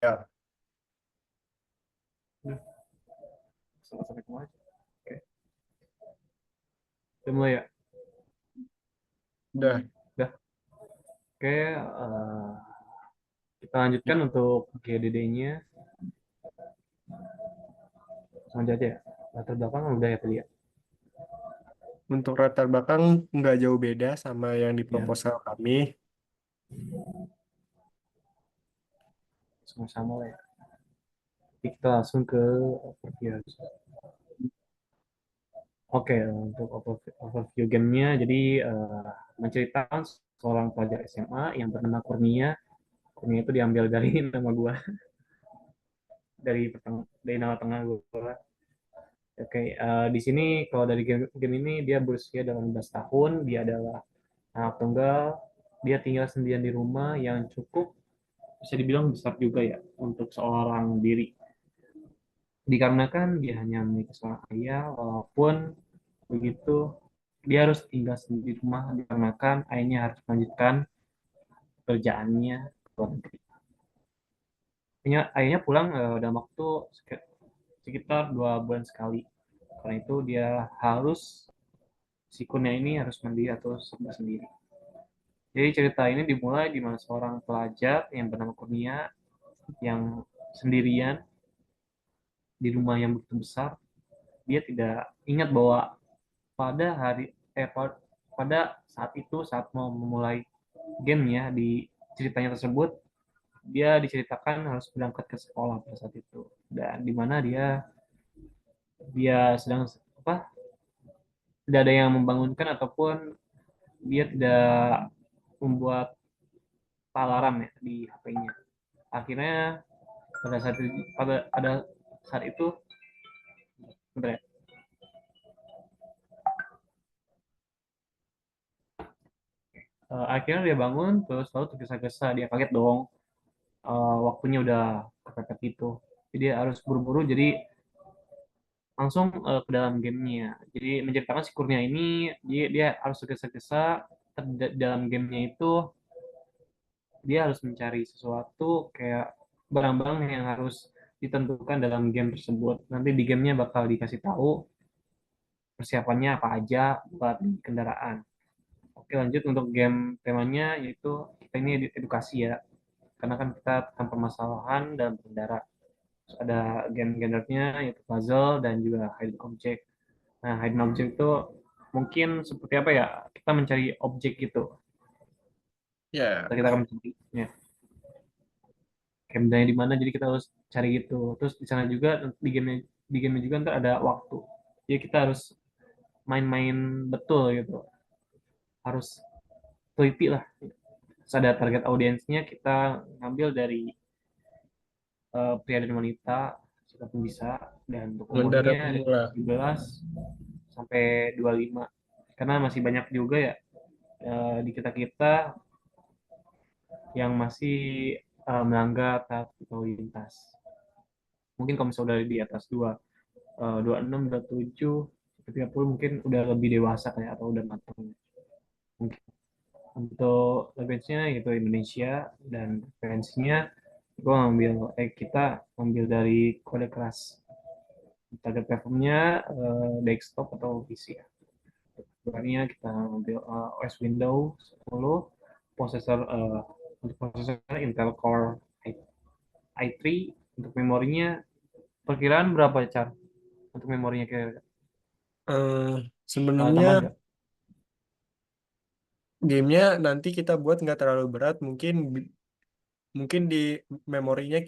Ya, Hmm, sampai kemana? Oke, udah mulai ya? udah. Udah. Oke, kita lanjutkan untuk GDD-nya. Langsung aja ya. Latar belakang udah ya tadi ya. Untuk latar belakang nggak jauh beda sama yang di Ya, proposal kami. sama-sama lah ya. Jadi kita langsung ke overview. Oke, untuk overview gamenya, jadi menceritakan seorang pelajar SMA yang bernama Kurnia. Kurnia itu diambil dari nama gua, dari nama tengah gua. Oke, di sini kalau dari game ini dia berusia 18 tahun, dia adalah anak tunggal, dia tinggal sendirian di rumah yang cukup bisa dibilang besar juga ya untuk seorang diri. Dikarenakan dia hanya memiliki seorang ayah, walaupun begitu dia harus tinggal sendiri di rumah dikarenakan ayahnya harus melanjutkan pekerjaannya ke luar negeri. Ayahnya pulang dalam waktu sekitar 2 bulan sekali. Karena itu dia harus si Kurnia ini harus mandiri atau serba sendiri. Jadi cerita ini dimulai di mana seorang pelajar yang bernama Kurnia yang sendirian di rumah yang begitu besar, dia tidak ingat bahwa pada pada saat itu saat mau memulai gamenya di ceritanya tersebut dia diceritakan harus berangkat ke sekolah pada saat itu dan di mana dia dia sedang apa tidak ada yang membangunkan ataupun dia tidak membuat alarm ya di HP-nya. Akhirnya pada saat itu, pada saat itu bentar ya, akhirnya dia bangun terus lalu tergesa-gesa dia kaget dong, waktunya udah kepepet gitu. Jadi dia harus buru-buru jadi langsung ke dalam gamenya. Jadi menceritakan si Kurnia ini dia harus tergesa-gesa dalam gamenya itu dia harus mencari sesuatu kayak barang-barang yang harus ditentukan dalam game tersebut. Nanti di gamenya bakal dikasih tahu persiapannya apa aja buat di kendaraan. Oke lanjut untuk game temanya yaitu kita ini edukasi ya. Karena kan kita tentang permasalahan dalam berkendara. Terus ada game gendernya yaitu puzzle dan juga hidden object. Nah, hidden object itu mungkin seperti apa ya? Kita mencari objek gitu. Ya, Kita akan mencari ya, game di mana jadi kita harus cari gitu. Terus di sana juga di game juga ntar ada waktu. Jadi kita harus main-main betul gitu. Harus teliti lah. Terus ada target audiensnya kita ngambil dari pria dan wanita siapapun bisa dan untuk pengendara umurnya dari pemula. 17 sampai 25 karena masih banyak juga ya di kita-kita yang masih melanggar tarif lalu lintas. Mungkin kalau misalnya udah di atas 26, 27, 30 mungkin udah lebih dewasa kayak atau udah matang. Mungkin untuk language-nya itu Indonesia dan referensinya kita ambil dari kode keras. Target platformnya desktop atau PC ya. Kemudiannya kita ambil OS Windows 10, prosesor untuk prosesor Intel Core i3, untuk memorinya perkiraan berapa Char? Untuk memorinya kira Sebenarnya tambahan nggak? gamenya nanti kita buat nggak terlalu berat, mungkin di memorinya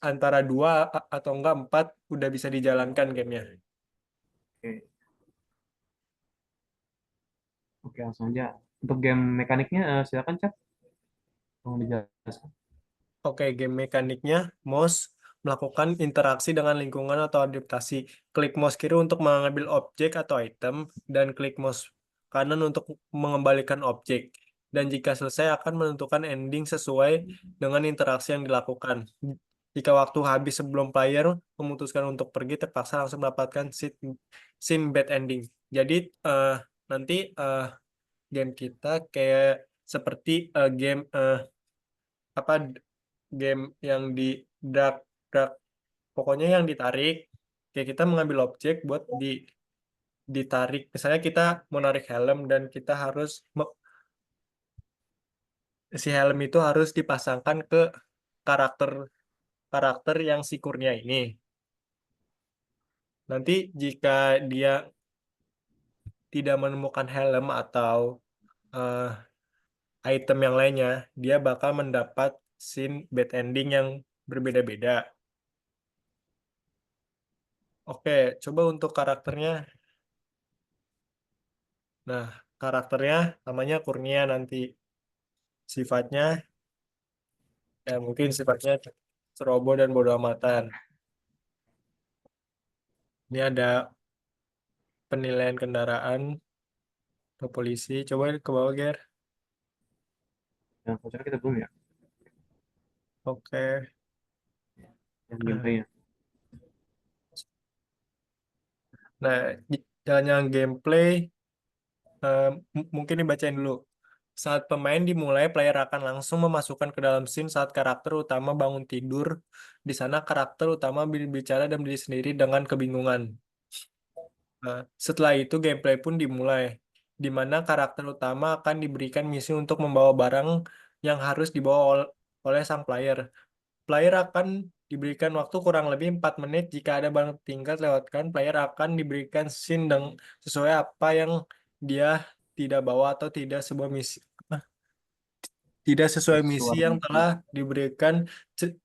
antara 2 atau enggak 4 udah bisa dijalankan gamenya. Oke, oke langsung aja. Untuk game mekaniknya silakan Cak, mau dijelaskan. Oke, game mekaniknya mouse melakukan interaksi dengan lingkungan atau adaptasi. Klik mouse kiri untuk mengambil objek atau item, dan klik mouse kanan untuk mengembalikan objek. Dan jika selesai akan menentukan ending sesuai dengan interaksi yang dilakukan. Jika waktu habis sebelum player memutuskan untuk pergi, terpaksa langsung mendapatkan sim bad ending. Jadi eh, nanti game kita kayak seperti game apa game yang di drag drag pokoknya yang ditarik, kayak kita mengambil objek buat ditarik. Misalnya kita mau narik helm dan kita harus si helm itu harus dipasangkan ke karakter karakter yang si Kurnia ini. Nanti jika dia tidak menemukan helm atau eh, item yang lainnya, dia bakal mendapat scene bad ending yang berbeda-beda. Oke, coba untuk karakternya. Nah, karakternya namanya Kurnia nanti. Sifatnya, ya mungkin sifatnya ceroboh dan bodoh amatan. Ini ada penilaian kendaraan ke polisi. Coba ke bawah, Ger. Yang voucher kita belum ya, Oke. yang Nah, gameplaynya. nah, jalannya gameplay, mungkin dibacain dulu. Saat pemain dimulai, player akan langsung memasukkan ke dalam scene saat karakter utama bangun tidur. Di sana karakter utama berbicara dan berdiri sendiri dengan kebingungan. Nah, setelah itu gameplay pun dimulai, di mana karakter utama akan diberikan misi untuk membawa barang yang harus dibawa oleh sang player. Player akan diberikan waktu kurang lebih 4 menit. Jika ada barang tinggal lewatkan, player akan diberikan scene sesuai apa yang dia tidak bawa atau tidak sesuai misi Sesuai yang misi. telah diberikan. Ce-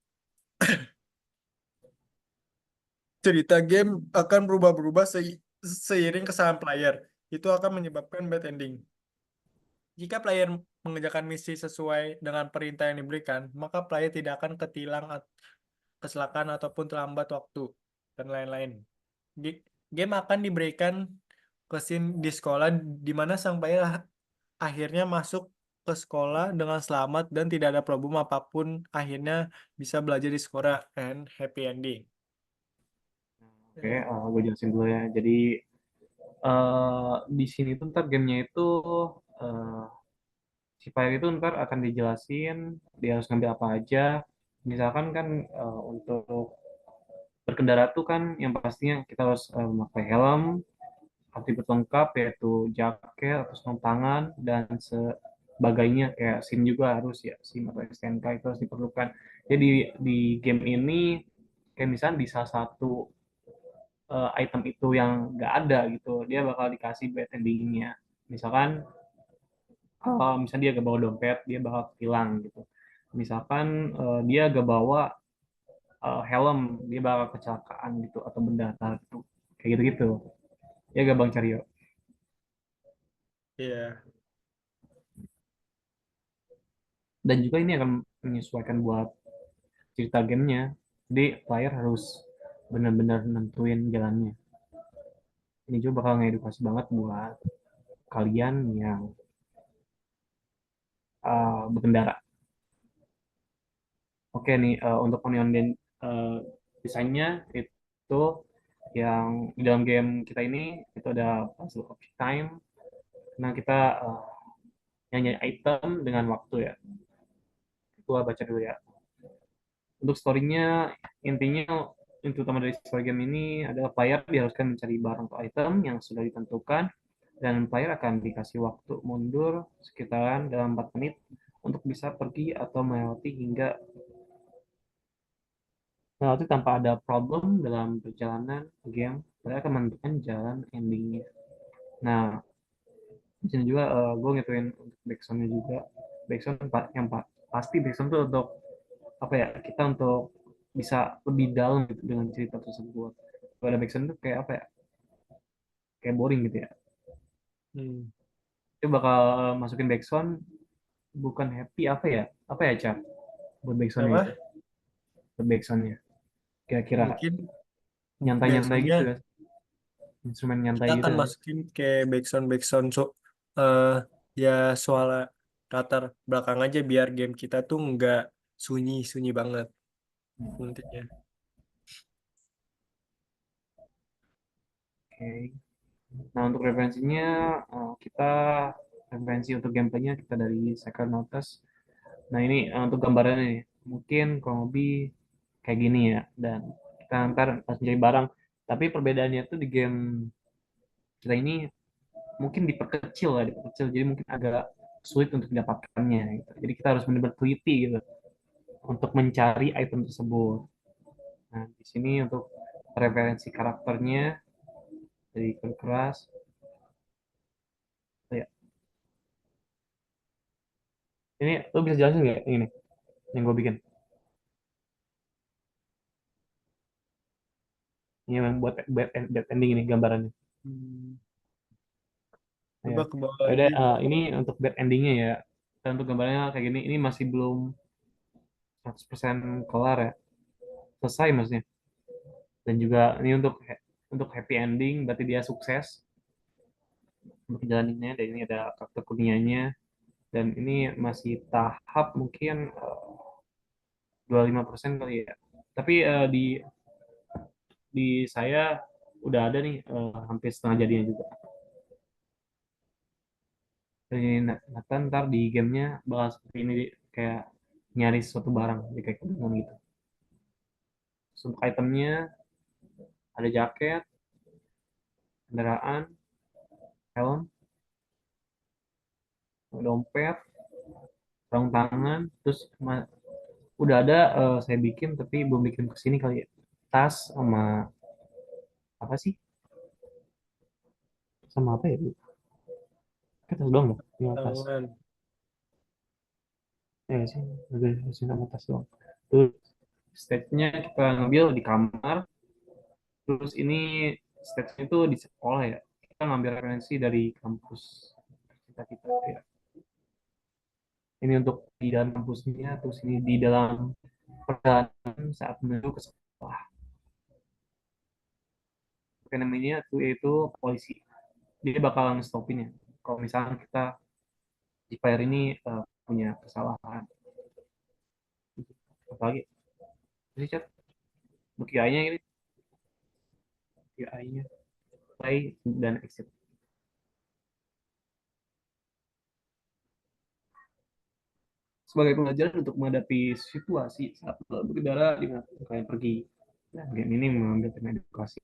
Cerita game akan berubah-berubah seiring kesalahan player. Itu akan menyebabkan bad ending. Jika player mengerjakan misi sesuai dengan perintah yang diberikan, maka player tidak akan ketilang kecelakaan ataupun terlambat waktu dan lain-lain. Game akan diberikan ke scene di sekolah di mana sang player akhirnya masuk ke sekolah dengan selamat dan tidak ada problem apapun, akhirnya bisa belajar di sekolah and happy ending. Oke, gue jelasin dulu ya. Jadi di sini tuh ntar gamenya itu eh, si player itu ntar akan dijelasin dia harus ngambil apa aja. Misalkan kan untuk berkendara tuh kan yang pastinya kita harus memakai helm, atribut lengkap yaitu jaket atau sarung tangan dan sebagainya, kayak SIM juga harus ya, SIM atau STNK itu harus diperlukan. Jadi di game ini kayak misalnya di salah satu item itu yang nggak ada gitu, dia bakal dikasih bad endingnya. Misalkan misalnya dia gak bawa dompet, dia bakal hilang gitu. Misalkan dia gak bawa helm, dia bakal kecelakaan gitu atau benda gitu, kayak gitu-gitu. Ya gak Bang Caryo. Iya, Dan juga ini akan menyesuaikan buat cerita gamenya. Jadi player harus benar-benar nentuin jalannya. Ini juga bakal ngedukasi banget buat kalian yang berkendara. Oke nih, untuk onion uh, desainnya itu yang di dalam game kita ini itu ada puzzle object time. Nah kita nyanyi item dengan waktu ya. Gua baca dulu ya. Untuk story-nya, intinya inti utama dari story game ini adalah player diharuskan mencari barang atau item yang sudah ditentukan, dan player akan dikasih waktu mundur sekitaran dalam 4 menit untuk bisa pergi atau melewati tanpa ada problem dalam perjalanan game. Player akan menentukan jalan endingnya. Nah, di sini juga gue ngituin untuk backsoundnya juga. Backsound yang pasti backsound itu untuk apa ya, kita untuk bisa lebih dalam gitu dengan cerita tersebut. Kalau ada backsound itu kayak apa ya, kayak boring gitu ya. hmm. Itu bakal masukin backsound bukan happy apa ya Cap, buat backsoundnya itu, Apa? buat backsoundnya kira-kira Mungkin nyantai-nyantai backsoundnya gitu kan, instrumen kita nyantai gitu akan kan. masukin ke backsound eh ya suara latar belakang aja biar game kita tuh nggak sunyi banget nantinya. Oke. Nah untuk referensinya, kita referensi untuk gameplaynya kita dari Psychonauts. Nah ini untuk gambarannya nih. mungkin kurang lebih kayak gini ya, dan kita ntar pas mencari barang. Tapi perbedaannya tuh di game kita ini mungkin diperkecil, jadi mungkin agak sulit untuk mendapatkannya gitu. Jadi kita harus benar-benar teliti gitu untuk mencari item tersebut. Nah, di sini untuk referensi karakternya dari keras. Oh ya, ini lo bisa jelasin nggak ini yang gue bikin? Ini yang buat bad ending ini gambarannya. Hmm, Ya. coba ke bawah Ya lagi. udah, ini untuk bad endingnya ya. Dan untuk gambarnya kayak gini, ini masih belum 100% kelar ya. Selesai maksudnya. Dan juga ini untuk happy ending, berarti dia sukses untuk jalaninnya. Dan ini ada kartu kunianya. Dan ini masih tahap mungkin 25% kali ya. Tapi di saya udah ada nih hampir setengah jadinya juga. Jadi Nathan ntar di gamenya bakal seperti ini, kayak nyari suatu barang, jadi kayak kebingungan gitu. Terus untuk itemnya ada jaket, kendaraan, helm, dompet, sarung tangan, terus udah ada, saya bikin tapi belum bikin kesini kali ya. Tas sama apa sih? Sama apa ya? Kayak tas doang dong. Ya, tas. Tangan. Ya nggak sih, udah sama tas doang. Terus stage-nya kita ngambil di kamar. Terus ini stage-nya itu di sekolah ya. Kita ngambil referensi dari kampus kita kita ya. Ini untuk di dalam kampusnya, terus ini di dalam perjalanan saat menuju ke sekolah. Oke, namanya tuh yaitu polisi. Dia bakal stopin ya. Kalau misalnya kita di player ini punya kesalahan. Apalagi ini chat QI-nya ini, QI-nya play dan exit. Sebagai pelajaran untuk menghadapi situasi saat berkendara di mana kalian pergi. Dan game ini mengambil tema edukasi,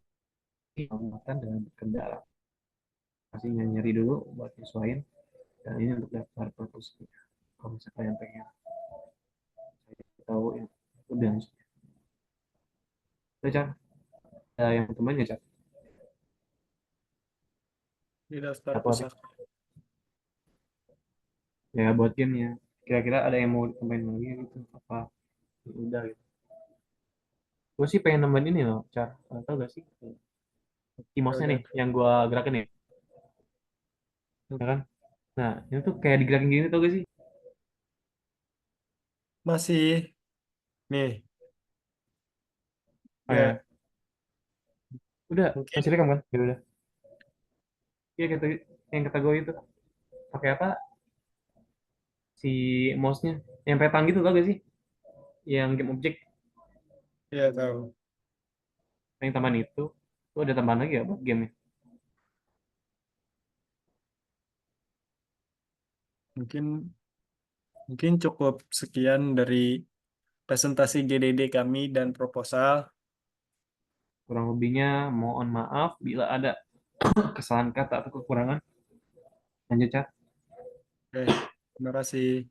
keselamatan dalam berkendara. Pastinya nyari dulu buat nyesuaiin. Dan ini untuk daftar perpusatnya. Kalau misalnya kalian pengen tahu yang udah itu Cak, ada yang temannya Cak, Di daftar apa pusaka. ya buat gamenya. Kira-kira ada yang mau ditambahin lagi gitu apa? Ya udah gitu. Gue sih pengen nambahin ini loh, Cak. Tahu gak sih? Ya Kimosnya nih udah. yang gue gerakin nih, ya kan? Nah, ini tuh kayak digerakin gini tau gak sih? Masih. Nih. Oh ya, Ya, udah masih mungkin rekam kan? Ya udah. Iya kata yang kata gue itu pakai apa? Si mouse-nya yang petang gitu tau gak sih? Yang game objek, ya tahu. yang tambahan itu. Tuh ada tambahan lagi ya buat game. Mungkin mungkin cukup sekian dari presentasi GDD kami dan proposal. Kurang lebihnya mohon maaf bila ada kesalahan kata atau kekurangan. Lanjut, Cak. Oke, terima kasih.